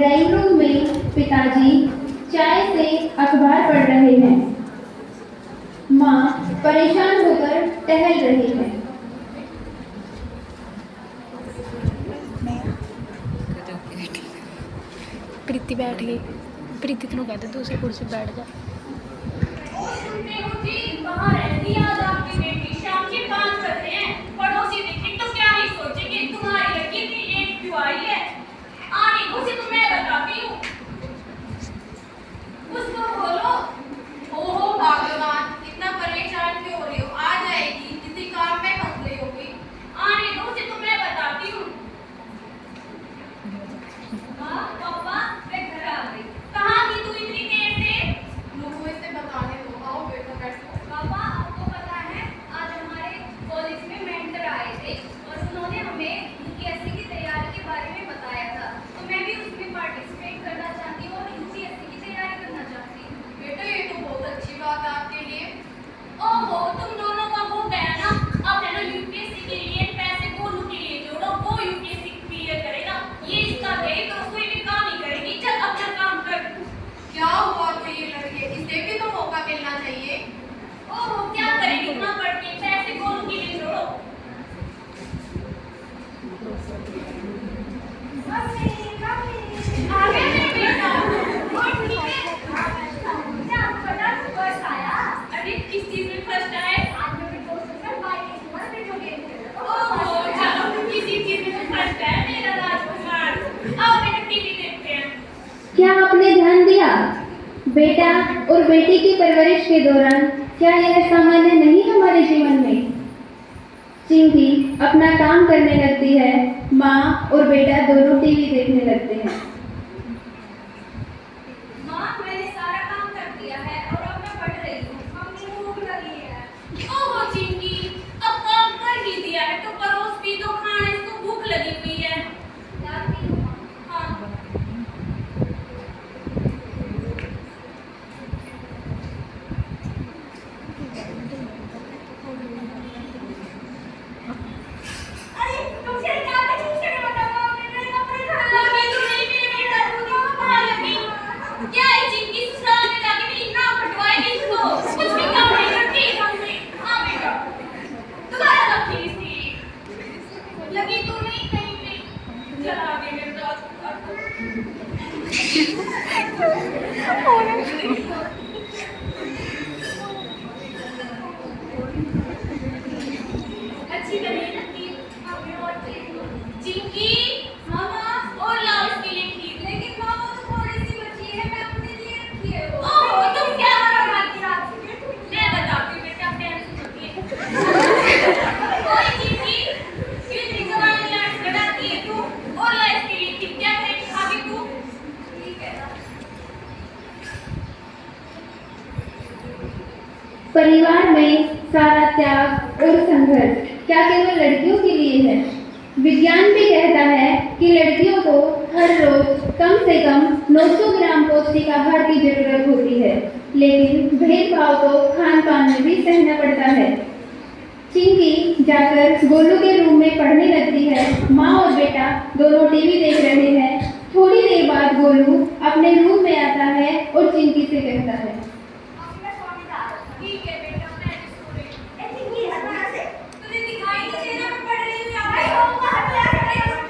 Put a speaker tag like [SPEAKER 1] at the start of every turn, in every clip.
[SPEAKER 1] Drawing room में पिताजी चाय से अखबार पढ़ रहे हैं। माँ परेशान होकर टहल रही है।
[SPEAKER 2] प्रीति बैठ गई। प्रीति को कहते दूसरी कुर्सी बैठ जा।
[SPEAKER 3] कहाँ रहती है आज आपकी बेटी? शाम के 5 बज रहे हैं। पड़ोसी देखें तो क्या ही सोचेंगे तुम्हारी लड़की की एक क्यों आई है। आने को से तो मैं बताती हूँ। उसको बोलो। ओहो भगवान, इतना परेशान क्यों हो रही हो? आ जाएगी, किसी काम में फंस गई होगी। आने दो से तो मैं बताती हूँ। हाँ पापा, मैं घर आ गई। कहाँ थी तू इतनी देर से? मुझको इसे बताने दो। आओ बेटा बैठो। पापा, आपको पता है आज हमारे कॉलेज में मेंटर आए थे और उन्होंने हमें यूपीएससी की तैयारी के बारे में बताया था। तो मैं भी उसमें पार्टिसिपेट करना चाहती हूँ और यूपीएससी की तैयारी करना चाहती हूँ। बेटा ये तो बहुत अच्छी बात है आपके लिए। ओहो, तुम दोनों का हो गया ना। अब है ना यूपीएससी के लिए पैसे गोलू के लिए जोड़ो, वो यूपीएससी क्लियर करेगा। ये इसका दे तो कोई भी काम नहीं करेगी। चल अपना काम कर। क्या हुआ तो ये लड़के, इसे भी तो मौका मिलना चाहिए। ओहो, क्या करेगी इतना पढ़ के? पैसे गोलू के लिए जोड़ो। आ गया मेरा बेटा। और ठीक है। क्या आपको पता फर्स्ट आया? अरे किस चीज में फर्स्ट आए? आज मैं अपने दोस्तों के साथ बाइक पर वीडियो गेम खेल रहा था। ओहो, चलो किसी चीज में तो फर्स्ट है मेरा राजकुमार। आओ बेटा टीवी देखते हैं।
[SPEAKER 1] क्या आपने ध्यान दिया? बेटा और बेटी की परवरिश के दौरान क्या यह सामान्य नहीं हमारे जीवन में? चिंकी अपना काम करने लगती है। माँ और बेटा दोनों टीवी देखने लगते हैं।
[SPEAKER 3] माँ, मैंने सारा काम कर दिया है और अब मैं पढ़ रही हूँ। मम्मी भूख लगी है। ओहो चिंकी, अब काम कर ही दिया है तो परोस भी दो खाना, इसको भूख लगी हुई है। लाती हूँ। हाँ। अरे तुमसे क्या पूछने का बताओ? मेरे कपड़े खराब लगे तो नहीं मेरे दादी को कहाँ लगी? क्या है चिंकी, ससुराल में जाके मेरी नाक कटवाएगी इसको? कुछ भी काम नहीं करती हमसे। हाँ बेटा, दोबारा कब खींचती? लगी तो नहीं कहीं पे? चला आगे मेरे दादी को। अच्छी बनी है ना खीर? हमें और चिंकी। हाँ माँ, और लाओ इसके लिए खीर। लेकिन माँ वो तो थोड़ी सी बची है, मैं अपने लिए रखी है वो। ओहो, तुम क्या बनाती हो रात में? मैं बताती हूँ बेटा, टेंशन मत ले। ओए चिंकी, इतनी जवानी लगाती है तू। और ला इसके लिए खीर। क्या करेगी खागी तू? ठीक है ना।
[SPEAKER 1] परिवार में सारा त्याग और संघर्ष क्या केवल लड़कियों के लिए है? विज्ञान भी कहता है कि लड़कियों को हर रोज कम से कम 900 ग्राम पौष्टिक आहार की जरूरत होती है, लेकिन भेदभाव तो खान पान में भी सहना पड़ता है। चिंकी जाकर गोलू के रूम में पढ़ने लगती है। माँ और बेटा दोनों टीवी देख रहे हैं। थोड़ी देर बाद गोलू अपने रूम में आता है और चिंकी से कहता है,
[SPEAKER 3] ठीक है बेटा, मैं सो रही हूँ। ऐसी ही है ना ऐसे? तुझे दिखाई नहीं दे रहा मैं पढ़ रही हूँ यहाँ पे? अरे वो हट जा,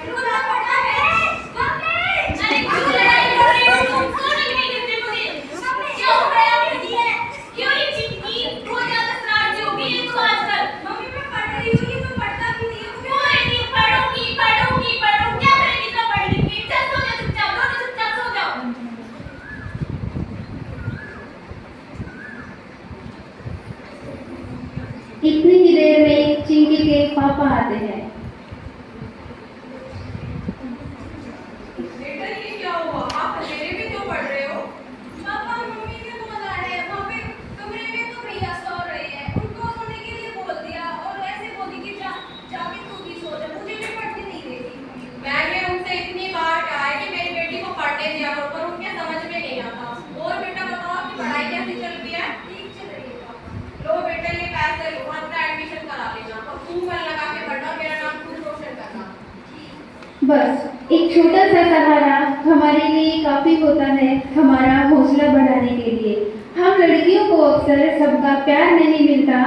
[SPEAKER 3] तू ना पढ़ा है। मम्मी! अरे क्यों लड़ाई कर रही हो तुम? सोने नहीं देते मुझे। मम्मी क्यों लड़ाई करती है? क्यों ये चिंकी बहुत ज्यादा शरारती हो गई है तू आजकल? मम्मी मैं पढ़ रही हूँ, ये तो पढ़ता भी नहीं है। क्यों नहीं पढ़ूंगी? पढ़ूंगी पढ़ूंगी। क्या करेगी इतना पढ़ लिख के? चल सो जा चुपचाप, दोनों चुपचाप सो जाओ।
[SPEAKER 1] इतनी ही देर में चिंकी के पापा आते हैं।
[SPEAKER 3] बेटा ये क्या हुआ? आप अंधेरे में क्यों पढ़ रहे हो? पापा मम्मी ने बोला है वहाँ पे कमरे में तो भैया सो रहे हैं, उनको सोने के लिए बोल दिया और ऐसे बोली कि जाके तू भी सो जा। मुझे भी पढ़ने नहीं देती। मैंने उनसे इतनी बार कहा है कि मेरी बेटी को पढ़ने दिया करो, पर उनके समझ में नहीं आता। और बेटा बताओ आपकी पढ़ाई कैसी चल रही है? ठीक चल रही है पापा। लो बेटा ये पैसे लो, अपना एडमिशन करा लेना और खूब मन लगा के पढ़ना, मेरा नाम खूब रोशन करना।
[SPEAKER 1] बस एक छोटा सा सहारा हमारे लिए होता है हमारा हौसला बढ़ाने के लिए। हम लड़कियों को अक्सर सबका प्यार नहीं मिलता,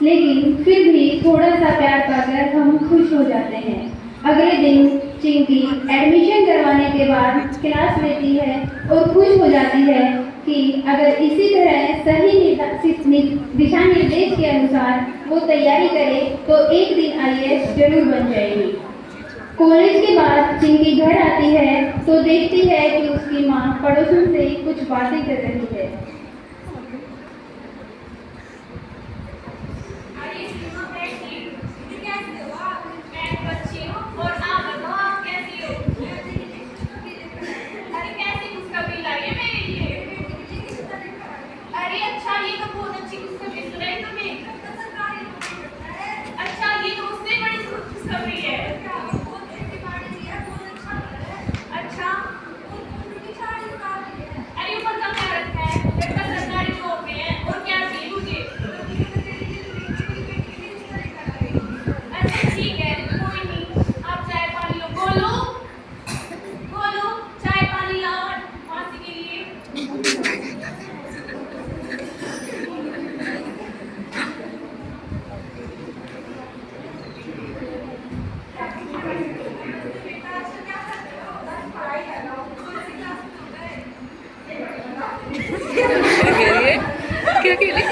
[SPEAKER 1] लेकिन फिर भी थोड़ा सा प्यार पाकर हम खुश हो जाते हैं। अगले दिन चिंकी एडमिशन करवाने के बाद क्लास लेती है और खुश हो जाती है कि अगर इसी तरह सही दिशा निर्देश के अनुसार वो तैयारी करे तो एक दिन IAS जरूर बन जाएगी। कॉलेज के बाद चिंकी घर आती है तो देखती है कि उसकी माँ पड़ोसन से कुछ बातें कर रही है।
[SPEAKER 3] अरे सीमा बैठिए, कैसे हो आप? मैं तो अच्छी हूँ, और आप बताओ आप कैसी हो? अरे कैसी खुशखबरी लाई है मेरे लिए? अरे अच्छा, ये तो बहुत अच्छी खुशखबरी सुनाई तुम्हें। अच्छा, ये तो उससे बड़ी खुशखबरी है। अच्छा, अरे ऊपर का क्या रखा है? लड़का सरकारी जॉब में है, और क्या चाहिए मुझे? अच्छा ठीक है, कोई नहीं, आप चाय पानी लो। बोलो बोलो, चाय पानी लाओ मासी के लिए।
[SPEAKER 2] क्या कह रही?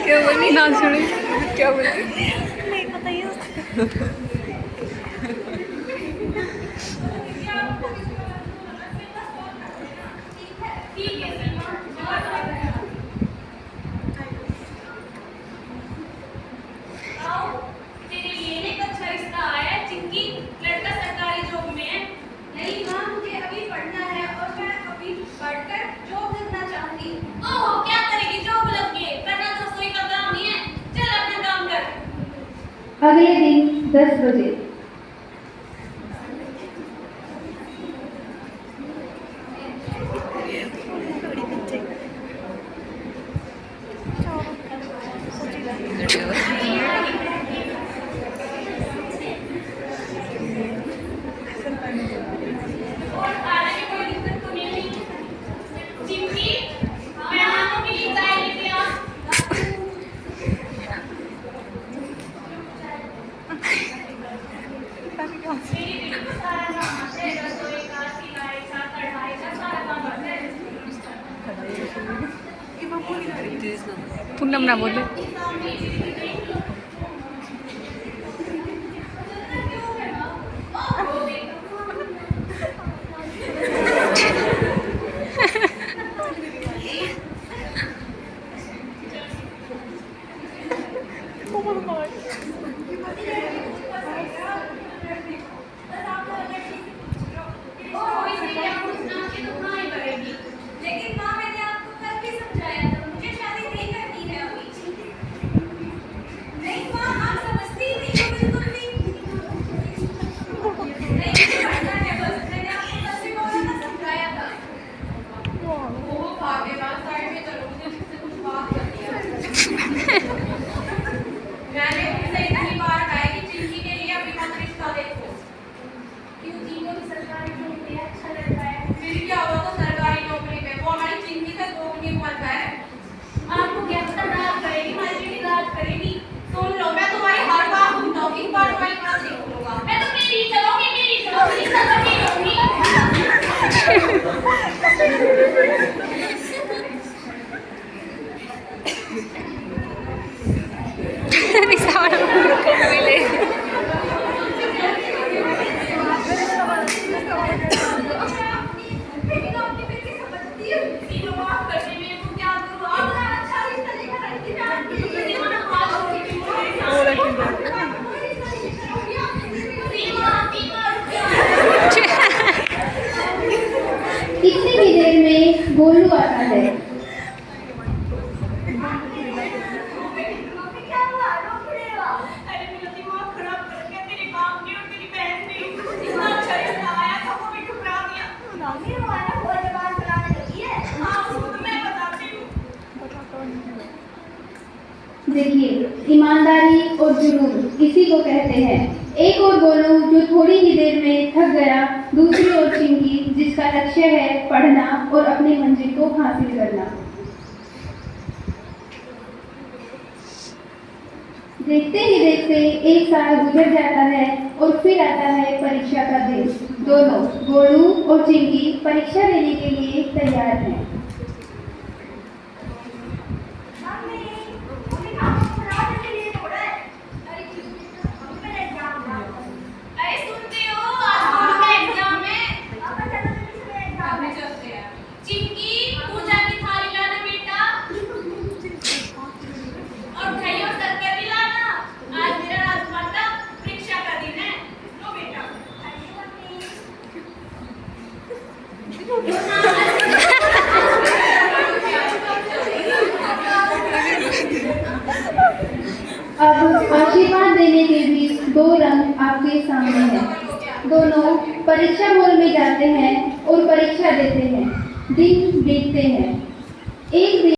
[SPEAKER 2] क्या बोली? ना सुने क्या बोली? नहीं पता ही
[SPEAKER 3] ठीक है सीमा, आओ, तेरे लिए एक अच्छा रिश्ता आया है चिंकी, लड़का सरकारी जॉब में है। नहीं माँ, मुझे अभी पढ़ना है और मैं अभी पढ़कर जॉब लगना चाहूंगी। ओह, क्या करेगी जॉब लग के? करना तो रसोई का काम ही है, चल अपना काम कर।
[SPEAKER 1] अगले दिन 10 बजे।
[SPEAKER 3] और खाने में कोई दिक्कत तो नहीं हुई? चिंकी, मेहमानों के लिए चाय लेके आ। मेरी बेटी को सारा काम आता है, रसोई का, सिलाई का, कढ़ाई का, सारा काम आता है।
[SPEAKER 2] पूनम ना बोले।
[SPEAKER 3] लेकिन माँ, मैंने आपको कल भी समझाया था, मुझे शादी नहीं करनी है अभी। नहीं माँ, आप समझती ही नहीं हो बिल्कुल भी। नहीं, मुझे पढ़ना है बस, मैंने आपको कल भी बोला था, समझाया था। ओह भाग्यवान, साइड में चलो, मुझे मुझसे कुछ बात करनी है। मैंने उनसे इतनी बार कहा है कि चिंकी के लिए अभी मत रिश्ता देखो। क्यों? जी को भी सरकारी जॉब में अच्छा लगता है। फिर क्या हुआ तो सरकारी नौकरी में, वो हमारी चिंकी से 2 गुनी उम्र का है। आपको क्या पता राज करेगी, हमारी बेटी राज करेगी। सुन लो, मैं तुम्हारी हर बात सुनता हूँ, इस बार तुम्हारी बात नहीं सुनूंगा। मैं तो मेरी चलोगी, मेरी चलोगी, सबकी रहूंगी।
[SPEAKER 1] इतनी ही देर में गोलू आता है।
[SPEAKER 3] अरे मेरा दिमाग खराब कर दिया, तेरे बाप ने और तेरी बहन ने। इतना अच्छा रिश्ता आया था, वो भी ठुकरा दिया। नानी हमारा बहुत जवान बनाने लगी है। हाँ, उसको तो मैं बताती हूँ।
[SPEAKER 1] देखिए, ईमानदारी और जुनून इसी को कहते हैं। एक और गोलू जो थोड़ी ही देर में थक गया, दूसरी ओर चिंकी जिसका लक्ष्य है पढ़ना और अपनी मंजिल को हासिल करना। देखते ही देखते एक साल गुजर जाता है और फिर आता है परीक्षा का दिन। दोनों गोलू और चिंकी परीक्षा देने के लिए तैयार हैं।
[SPEAKER 3] अरे सुनते हो, आज गोलू का एग्जाम है। अभी चलते हैं। चिंकी, पूजा की थाली लाना बेटा। और दही और शक्कर भी लाना। आज मेरा राजकुमार का परीक्षा का दिन है। लो बेटा।
[SPEAKER 1] अब आशीर्वाद देने के भी दो रंग आपके सामने हैं। दोनों परीक्षा हॉल में जाते हैं और परीक्षा देते हैं। दिन बीतते हैं। एक दिन